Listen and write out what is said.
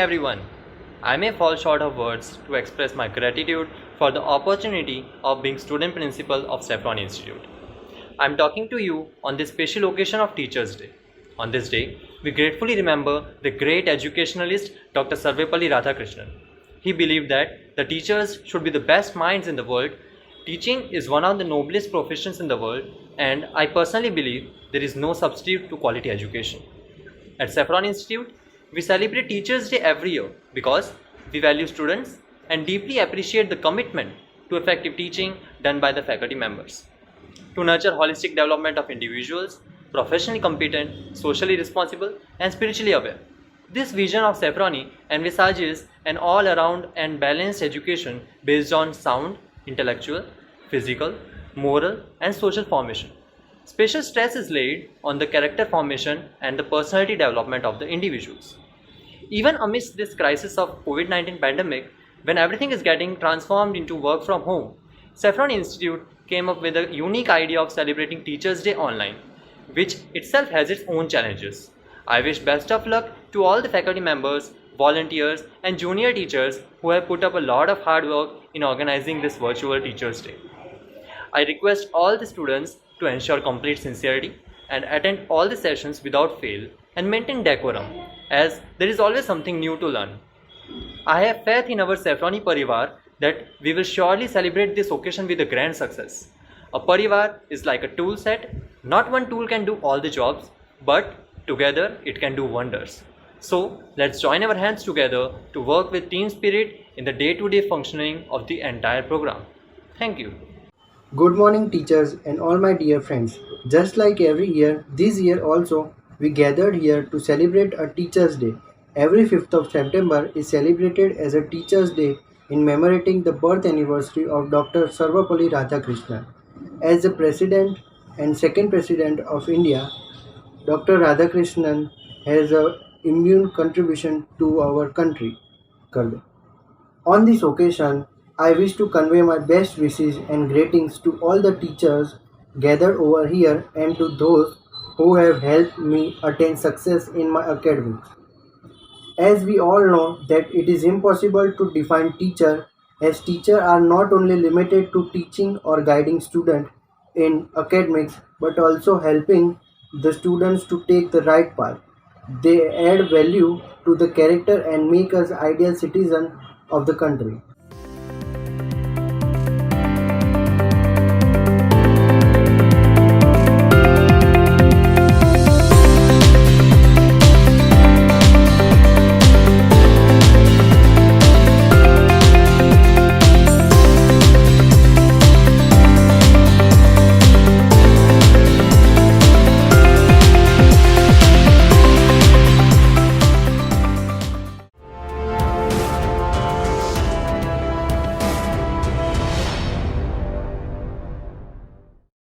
everyone. I may fall short of words to express my gratitude for the opportunity of being student principal of Saffrony Institute. I am talking to you on this special occasion of Teachers' Day. On this day, we gratefully remember the great educationalist Dr. Sarvepalli Radhakrishnan. He believed that the teachers should be the best minds in the world. Teaching is one of the noblest professions in the world, and I personally believe there is no substitute to quality education. At Saffrony Institute, we celebrate Teachers' Day every year because we value students and deeply appreciate the commitment to effective teaching done by the faculty members. To nurture holistic development of individuals, professionally competent, socially responsible, and spiritually aware. This vision of Saffrony envisages an all-around and balanced education based on sound, intellectual, physical, moral, and social formation. Special stress is laid on the character formation and the personality development of the individuals. Even amidst this crisis of COVID-19 pandemic, when everything is getting transformed into work from home, Saffrony Institute came up with a unique idea of celebrating Teachers' Day online, which itself has its own challenges. I wish best of luck to all the faculty members, volunteers, and junior teachers who have put up a lot of hard work in organizing this virtual Teachers' Day. I request all the students to ensure complete sincerity and attend all the sessions without fail and maintain decorum, as there is always something new to learn. I have faith in our Saffrony Parivar that we will surely celebrate this occasion with a grand success. A Parivar is like a tool set. Not one tool can do all the jobs, but together it can do wonders. So let's join our hands together to work with team spirit in the day-to-day functioning of the entire program. Thank you. Good morning, teachers and all my dear friends. Just like every year, this year also, we gathered here to celebrate a Teachers' Day. Every 5th of September is celebrated as a Teachers' Day in commemorating the birth anniversary of Dr. Sarvepalli Radhakrishnan. As the President and second President of India, Dr. Radhakrishnan has an immune contribution to our country. On this occasion, I wish to convey my best wishes and greetings to all the teachers gathered over here and to those who have helped me attain success in my academics. As we all know that it is impossible to define teacher, as teachers are not only limited to teaching or guiding students in academics but also helping the students to take the right path. They add value to the character and make us ideal citizens of the country.